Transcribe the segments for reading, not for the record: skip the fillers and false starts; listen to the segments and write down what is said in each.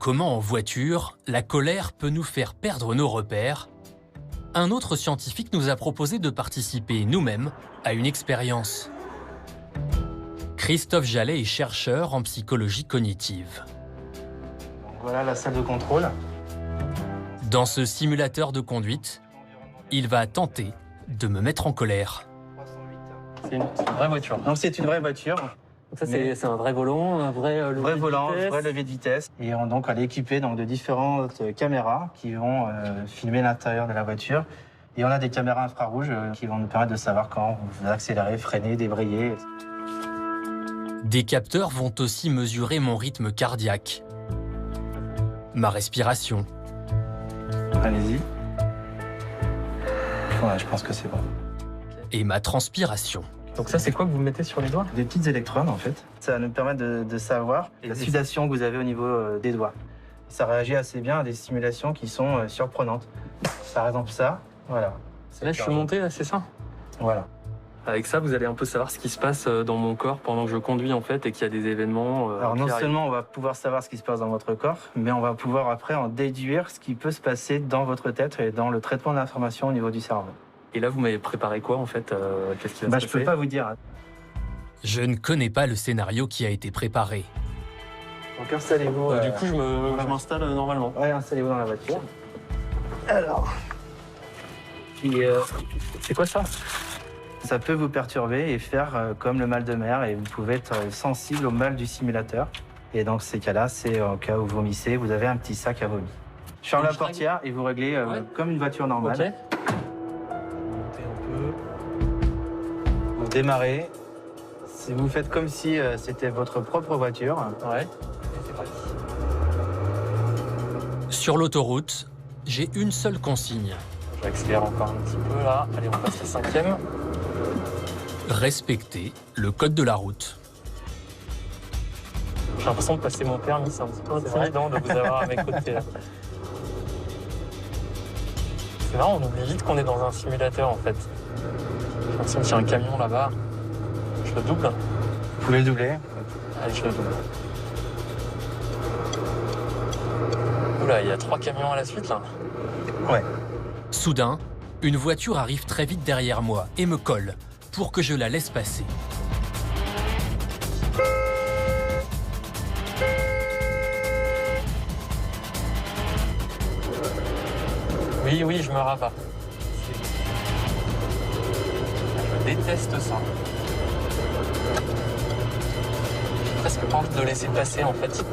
comment en voiture, la colère peut nous faire perdre nos repères, un autre scientifique nous a proposé de participer nous-mêmes à une expérience. Christophe Jallet est chercheur en psychologie cognitive. Voilà la salle de contrôle. Dans ce simulateur de conduite, il va tenter de me mettre en colère. C'est une vraie voiture. Donc c'est une vraie voiture. Donc ça, c'est un vrai volant, un vrai levier de vitesse. Vrai levier de vitesse. Et donc elle est équipée de différentes caméras qui vont filmer l'intérieur de la voiture. Et on a des caméras infrarouges qui vont nous permettre de savoir quand vous accélérez, freiner, débrayer. Des capteurs vont aussi mesurer mon rythme cardiaque, ma respiration. Allez-y. Ouais, je pense que c'est bon. Et ma transpiration. Donc ça, c'est quoi que vous mettez sur les doigts? Des petites électrodes, en fait. Ça va nous permettre de savoir la sudation que vous avez au niveau des doigts. Ça réagit assez bien à des stimulations qui sont surprenantes. Par exemple, ça, voilà. Là, je suis monté, là, c'est ça? Voilà. Avec ça, vous allez un peu savoir ce qui se passe dans mon corps pendant que je conduis, en fait, et qu'il y a des événements Alors, non qui arrivent. seulement on va pouvoir savoir ce qui se passe dans votre corps, mais on va pouvoir après en déduire ce qui peut se passer dans votre tête et dans le traitement de l'information au niveau du cerveau. Et là, vous m'avez préparé quoi, en fait? Qu'est-ce qui va se Je passer? peux pas vous dire. Je ne connais pas le scénario qui a été préparé. Donc installez-vous. Du coup, je m'installe normalement. Ouais, installez-vous dans la voiture. Alors. Puis, c'est quoi ça? Ça peut vous perturber et faire comme le mal de mer, et vous pouvez être sensible au mal du simulateur. Et dans ces cas-là, c'est en cas où vous vomissez, vous avez un petit sac à vomi. Je ferme la portière et vous réglez comme une voiture normale. Ok. Monter un Vous démarrez. Si vous faites comme si c'était votre propre voiture. peu. Ouais. Et c'est parti. Sur l'autoroute, j'ai une seule consigne. J'accélère encore un petit peu, là. Allez, on passe la 5e. Respecter le code de la route. J'ai l'impression de passer mon permis, c'est un petit peu intimidant de vous avoir à mes côtés. Là. C'est marrant, on oublie vite qu'on est dans un simulateur en fait. J'ai l'impression qu'il y a un camion là-bas. Je le double. Vous pouvez le doubler. Allez, je le double. Oula, il y a 3 camions à la suite là. Ouais. Soudain, une voiture arrive très vite derrière moi et me colle pour que je la laisse passer. Oui, je me rabats. Je déteste ça. J'ai presque pas envie de le laisser passer en fait.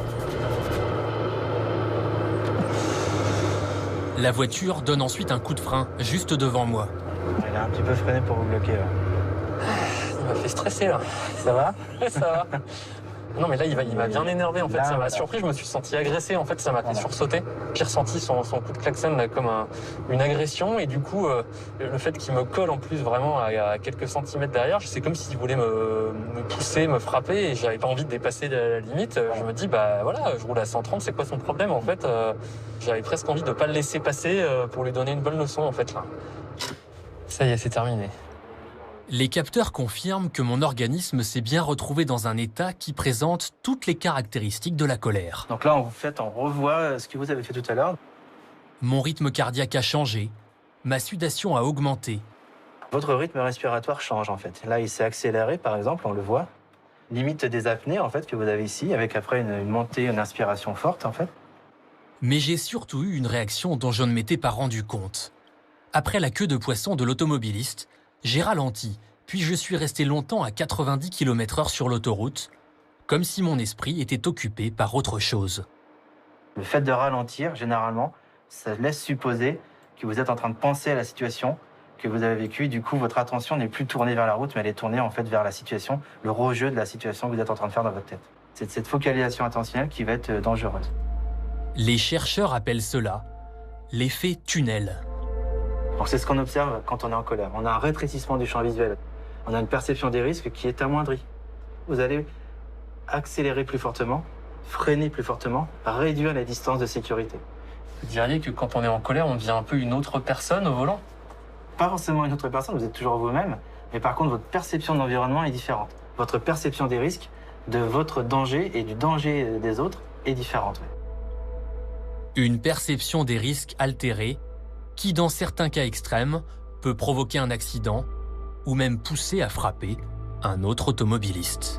La voiture donne ensuite un coup de frein juste devant moi. Il a un petit peu freiné pour vous bloquer. Là. Il m'a fait stresser là. Ça va? Ça va. Non mais là il m'a bien énervé en fait, Là, ça m'a voilà. surpris, je me suis senti agressé en fait, ça m'a fait sursauter. J'ai ressenti son coup de klaxon là, comme une agression et du coup le fait qu'il me colle en plus vraiment à quelques centimètres derrière, c'est comme s'il voulait me pousser, me frapper et j'avais pas envie de dépasser la limite. Je me dis bah voilà, je roule à 130, c'est quoi son problème en fait? J'avais presque envie de pas le laisser passer pour lui donner une bonne leçon en fait là. Ça y est, c'est terminé. Les capteurs confirment que mon organisme s'est bien retrouvé dans un état qui présente toutes les caractéristiques de la colère. Donc là, on revoit ce que vous avez fait tout à l'heure. Mon rythme cardiaque a changé, ma sudation a augmenté. Votre rythme respiratoire change en fait. Là, il s'est accéléré, par exemple, on le voit. Limite des apnées en fait que vous avez ici, avec après une montée, une inspiration forte en fait. Mais j'ai surtout eu une réaction dont je ne m'étais pas rendu compte. Après la queue de poisson de l'automobiliste, j'ai ralenti, puis je suis resté longtemps à 90 km/h sur l'autoroute, comme si mon esprit était occupé par autre chose. Le fait de ralentir, généralement, ça laisse supposer que vous êtes en train de penser à la situation que vous avez vécue. Du coup, votre attention n'est plus tournée vers la route, mais elle est tournée en fait vers la situation, le rejeu de la situation que vous êtes en train de faire dans votre tête. C'est cette focalisation attentionnelle qui va être dangereuse. Les chercheurs appellent cela l'effet tunnel. Donc c'est ce qu'on observe quand on est en colère. On a un rétrécissement du champ visuel. On a une perception des risques qui est amoindrie. Vous allez accélérer plus fortement, freiner plus fortement, réduire les distances de sécurité. Vous diriez que quand on est en colère, on devient un peu une autre personne au volant? Pas forcément une autre personne, vous êtes toujours vous-même, mais par contre votre perception de l'environnement est différente. Votre perception des risques, de votre danger et du danger des autres est différente. Une perception des risques altérée qui, dans certains cas extrêmes, peut provoquer un accident ou même pousser à frapper un autre automobiliste.